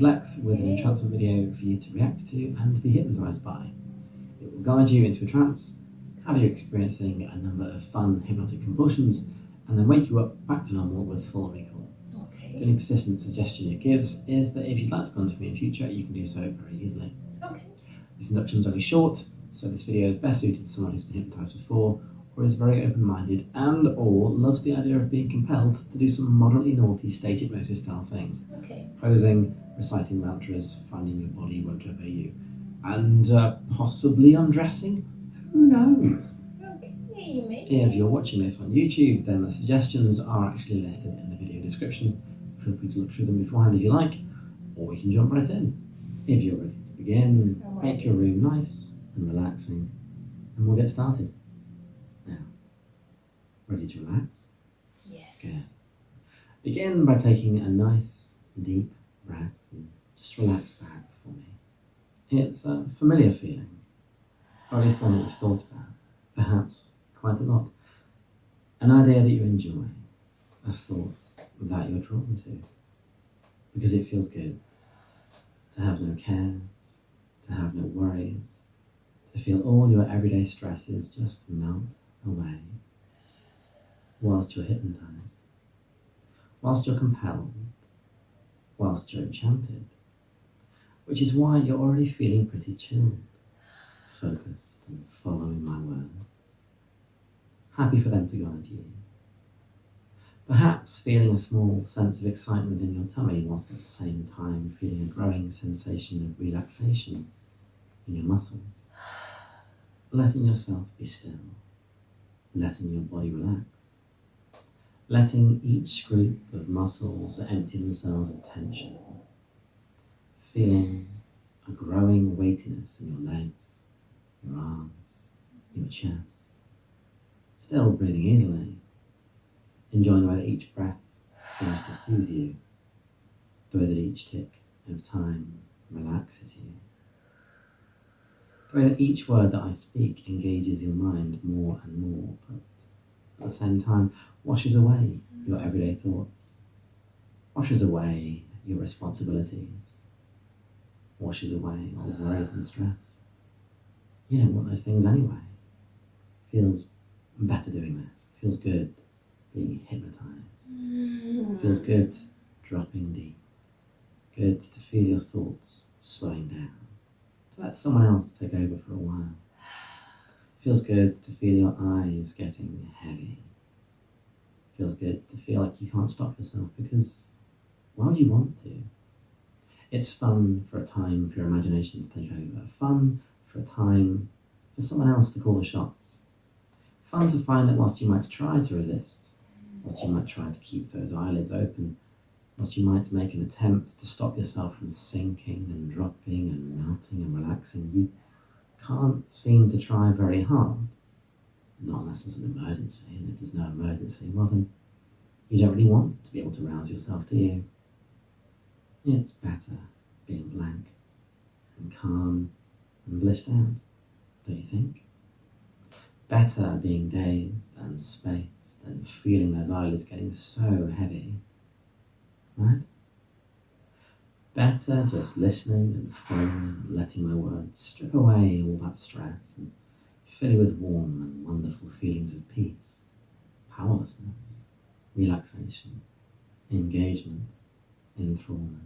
Lex with an entrancement video for you to react to and be hypnotised by. It will guide you into a trance, have you experiencing a number of fun hypnotic compulsions, and then wake you up back to normal with full recall. Okay. The only persistent suggestion it gives is that if you'd like to contact me in future, you can do so very easily. Okay. This induction is only short, so this video is best suited to someone who's been hypnotised before, or is very open-minded and or loves the idea of being compelled to do some moderately naughty stage hypnosis style things. Okay. Posing, reciting mantras, finding your body won't obey you, and possibly undressing? Who knows? Okay, maybe. If you're watching this on YouTube, then the suggestions are actually listed in the video description. Feel free to look through them beforehand if you like, or we can jump right in. If you're ready to begin, make your room nice and relaxing, and we'll get started. Now, ready to relax? Yes. Good. Begin by taking a nice, deep breath and just relax back for me. It's a familiar feeling, or at least one that you've thought about, perhaps quite a lot. An idea that you enjoy, a thought that you're drawn to, because it feels good to have no cares, to have no worries, to feel all your everyday stresses just melt away whilst you're hypnotized, whilst you're compelled, whilst you're enchanted, which is why you're already feeling pretty chilled, focused and following my words, happy for them to guide you. Perhaps feeling a small sense of excitement in your tummy whilst at the same time feeling a growing sensation of relaxation in your muscles. Letting yourself be still, letting your body relax, letting each group of muscles empty themselves of tension, feeling a growing weightiness in your legs, your arms, your chest, still breathing easily, enjoying the way that each breath seems to soothe you, the way that each tick of time relaxes you, the way that each word that I speak engages your mind more and more, but at the same time washes away your everyday thoughts, washes away your responsibilities, washes away all worries and stress. You don't want those things anyway. Feels better doing this, feels good being hypnotized, feels good dropping deep, good to feel your thoughts slowing down, to let someone else take over for a while. Feels good to feel your eyes getting heavy. Feels good to feel like you can't stop yourself, because why would you want to? It's fun for a time for your imagination to take over, fun for a time for someone else to call the shots, fun to find that whilst you might try to resist, whilst you might try to keep those eyelids open, whilst you might make an attempt to stop yourself from sinking and dropping and melting and relaxing, you can't seem to try very hard. Not unless there's an emergency, and if there's no emergency, well then, you don't really want to be able to rouse yourself, do you? It's better being blank and calm and blissed out, don't you think? Better being dazed and spaced and feeling those eyelids getting so heavy, right? Better just listening and following, letting my words strip away all that stress and fill you with warm and wonderful feelings of peace, powerlessness, relaxation, engagement, enthrallment.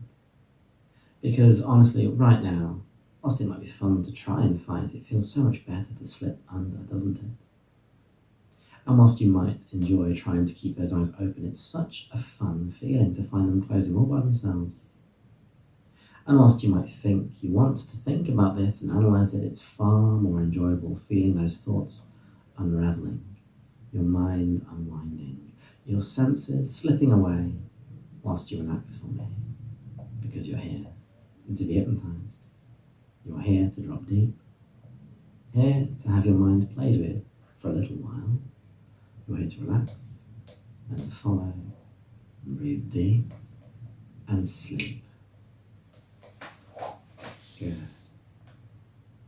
Because honestly, right now, whilst it might be fun to try and fight, it feels so much better to slip under, doesn't it? And whilst you might enjoy trying to keep those eyes open, it's such a fun feeling to find them closing all by themselves. And whilst you might think you want to think about this and analyse it, it's far more enjoyable feeling those thoughts unravelling, your mind unwinding, your senses slipping away whilst you relax for me, because you're here to be hypnotised. You're here to drop deep, here to have your mind played with for a little while. You're here to relax and follow and breathe deep and sleep. Good.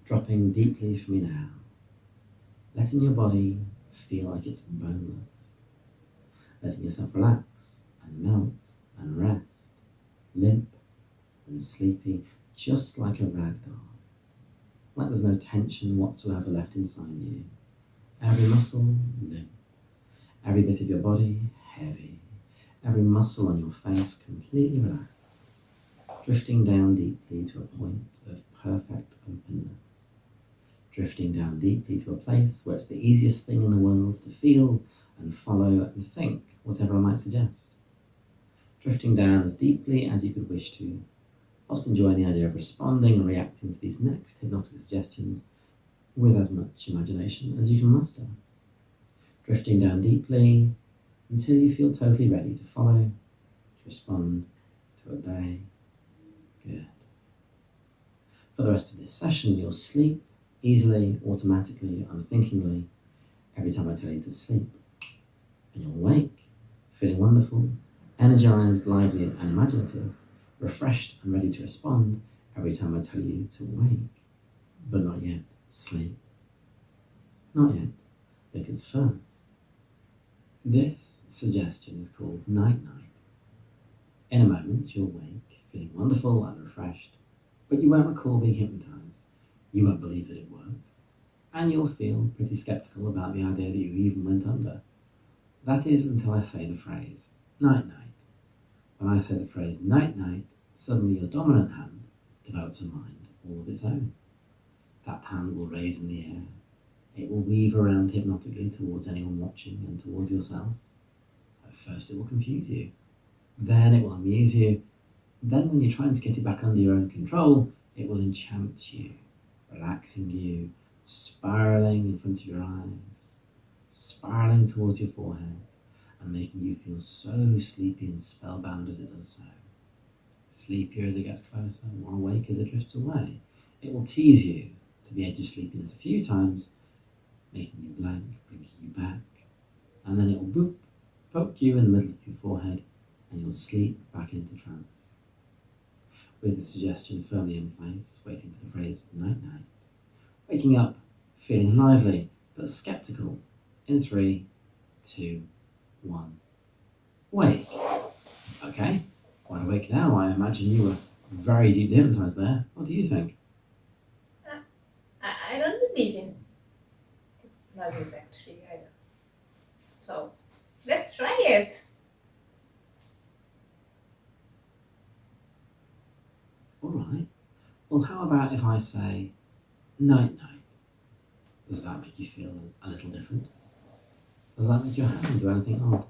Dropping deeply for me now, letting your body feel like it's boneless, letting yourself relax and melt and rest, limp and sleepy, just like a rag doll. Like there's no tension whatsoever left inside you. Every muscle limp, every bit of your body heavy, every muscle on your face completely relaxed, drifting down deeply to a point of perfect openness. Drifting down deeply to a place where it's the easiest thing in the world to feel and follow and think whatever I might suggest. Drifting down as deeply as you could wish to, whilst enjoying the idea of responding and reacting to these next hypnotic suggestions with as much imagination as you can muster. Drifting down deeply until you feel totally ready to follow, to respond, to obey. Good. For the rest of this session, you'll sleep easily, automatically, unthinkingly, every time I tell you to sleep. And you'll wake, feeling wonderful, energized, lively, and imaginative, refreshed and ready to respond every time I tell you to wake. But not yet sleep. Not yet, because first, this suggestion is called night-night. In a moment, you'll wake, feeling wonderful and refreshed, but you won't recall being hypnotized. You won't believe that it worked, and you'll feel pretty skeptical about the idea that you even went under. That is until I say the phrase, night-night. When I say the phrase, night-night, suddenly your dominant hand develops a mind all of its own. That hand will raise in the air. It will weave around hypnotically towards anyone watching and towards yourself. At first it will confuse you. Then it will amuse you. Then when you're trying to get it back under your own control, it will enchant you, relaxing you, spiraling in front of your eyes, spiraling towards your forehead, and making you feel so sleepy and spellbound as it does so. Sleepier as it gets closer, more awake as it drifts away. It will tease you to the edge of sleepiness a few times, making you blank, bringing you back, and then it will boop, poke you in the middle of your forehead, and you'll sleep back into trance. With the suggestion firmly in place, waiting for the phrase night-night, waking up, feeling lively, but skeptical, in 3, 2, 1. Wake. Okay, quite awake now. I imagine you were very deeply hypnotized there. What do you think? I don't believe in hypnosis actually either. So let's try it. All right. Well, how about if I say night-night? Does that make you feel a little different? Does that make your hand do anything odd?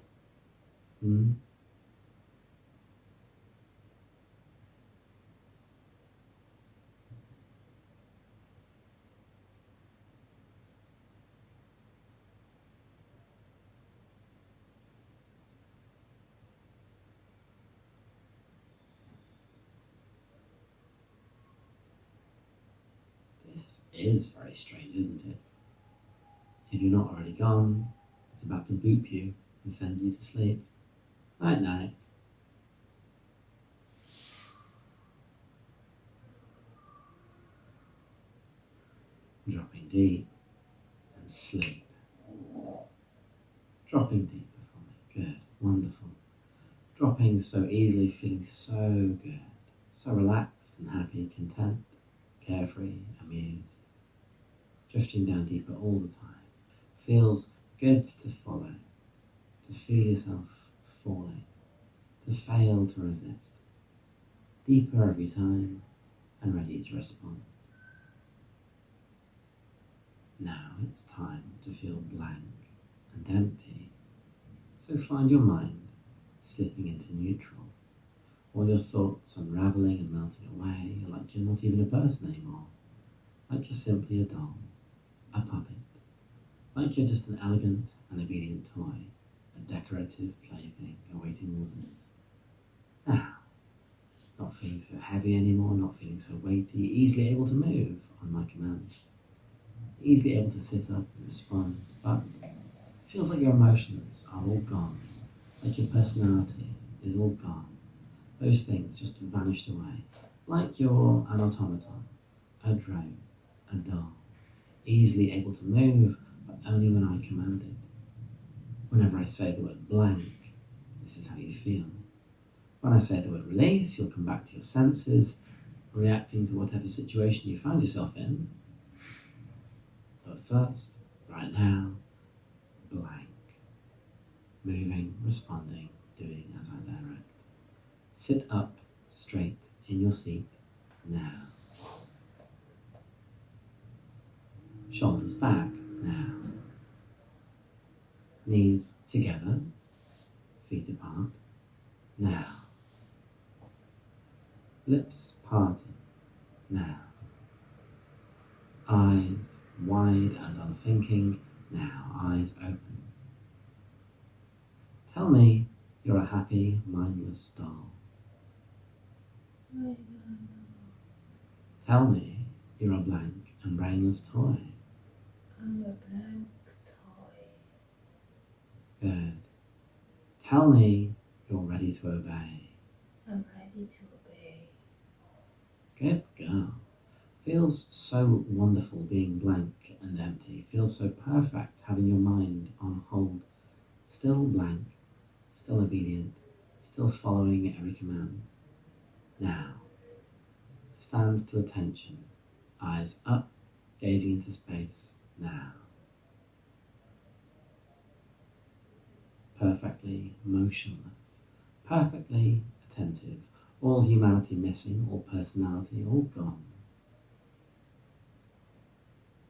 This is very strange, isn't it? If you're not already gone, it's about to boop you and send you to sleep. Night-night. Dropping deep and sleep. Dropping deeper for me. Good. Wonderful. Dropping so easily, feeling so good. So relaxed and happy, content, carefree, amused. Drifting down deeper all the time. Feels good to follow. To feel yourself falling. To fail to resist. Deeper every time and ready to respond. Now it's time to feel blank and empty. So find your mind slipping into neutral. All your thoughts unraveling and melting away, like you're not even a person anymore. Like you're simply a doll, a puppet. Like you're just an elegant and obedient toy, a decorative plaything awaiting orders. Now, not feeling so heavy anymore, not feeling so weighty, easily able to move on my command. Easily able to sit up and respond, but feels like your emotions are all gone, like your personality is all gone. Those things just vanished away, like you're an automaton, a drone, a doll, easily able to move, but only when I command it. Whenever I say the word blank, this is how you feel. When I say the word release, you'll come back to your senses, reacting to whatever situation you find yourself in. But first, right now, blank. Moving, responding, doing as I direct. Sit up straight in your seat now. Shoulders back now. Knees together, feet apart now. Lips parted now. Eyes wide and unthinking now. Eyes open. Tell me you're a happy, mindless doll. Tell me you're a blank and brainless toy. I'm a blank toy. Good. Tell me you're ready to obey. I'm ready to obey. Good girl. Feels so wonderful being blank and empty. Feels so perfect having your mind on hold. Still blank, still obedient, still following every command. Now, stand to attention. Eyes up, gazing into space. Now. Perfectly motionless, perfectly attentive, all humanity missing, all personality, all gone.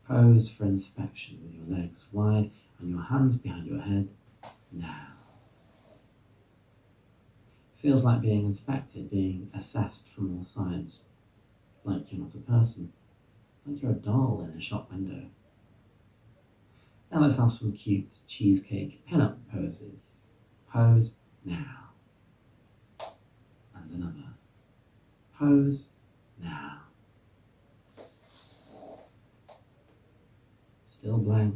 Pose for inspection with your legs wide and your hands behind your head. Now. Feels like being inspected, being assessed from all sides, like you're not a person, like you're a doll in a shop window. Now let's have some cute cheesecake pin-up poses. Pose now. And another. Pose now. Still blank.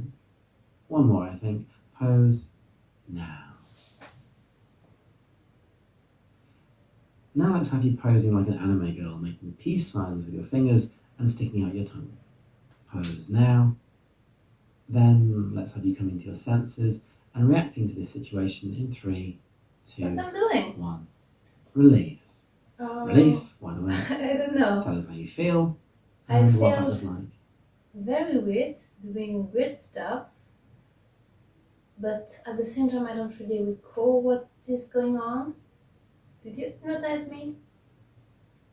One more, I think. Pose now. Now let's have you posing like an anime girl, making peace signs with your fingers and sticking out your tongue. Pose now. Then let's have you come into your senses and reacting to this situation in 3, 2, What I'm doing? 1. Release. Oh, Release, wide awake. I don't know. Tell us how you feel I and what that feel was like. very weird, doing weird stuff. But at the same time, I don't really recall what is going on. Did you hypnotize me?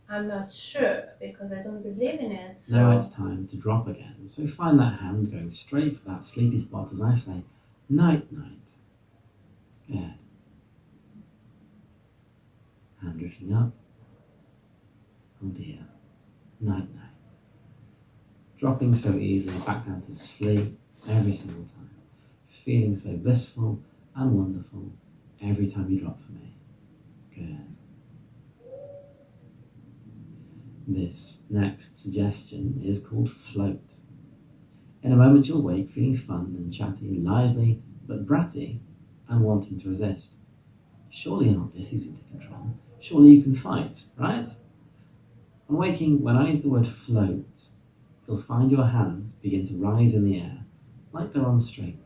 I'm not sure because I don't believe in it. So Now it's time to drop again. So find that hand going straight for that sleepy spot as I say, night, night. Good. Hand drifting up. Oh dear. Night, night. Dropping so easily back down to sleep every single time. Feeling so blissful and wonderful every time you drop for me. Good. This next suggestion is called float. In a moment you'll wake feeling fun and chatty, lively, but bratty and wanting to resist. Surely you're not this easy to control. Surely you can fight, right? On waking, when I use the word float, you'll find your hands begin to rise in the air, like they're on strings.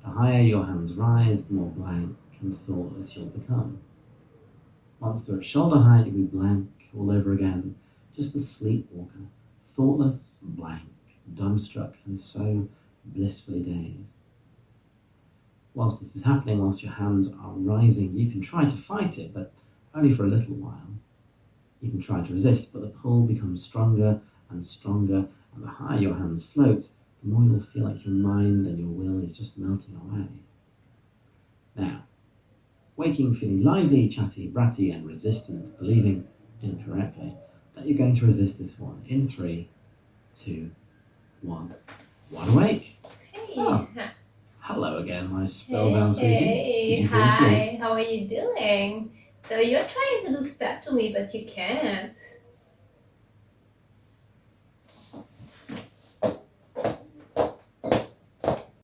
The higher your hands rise, the more blank and thoughtless you'll become. Once they're at shoulder height, you'll be blank all over again, just a sleepwalker, thoughtless, blank, dumbstruck, and so blissfully dazed. Whilst this is happening, whilst your hands are rising, you can try to fight it, but only for a little while. You can try to resist, but the pull becomes stronger and stronger, and the higher your hands float, the more you'll feel like your mind and your will is just melting away. Now, waking feeling lively, chatty, bratty, and resistant, believing incorrectly that you're going to resist this one in 3, 2, 1. Wide awake. Hey, Oh. Hello again, my spellbound sweetie. Did hey, you fall asleep? hi, how are you doing? So you're trying to do stuff to me, but you can't.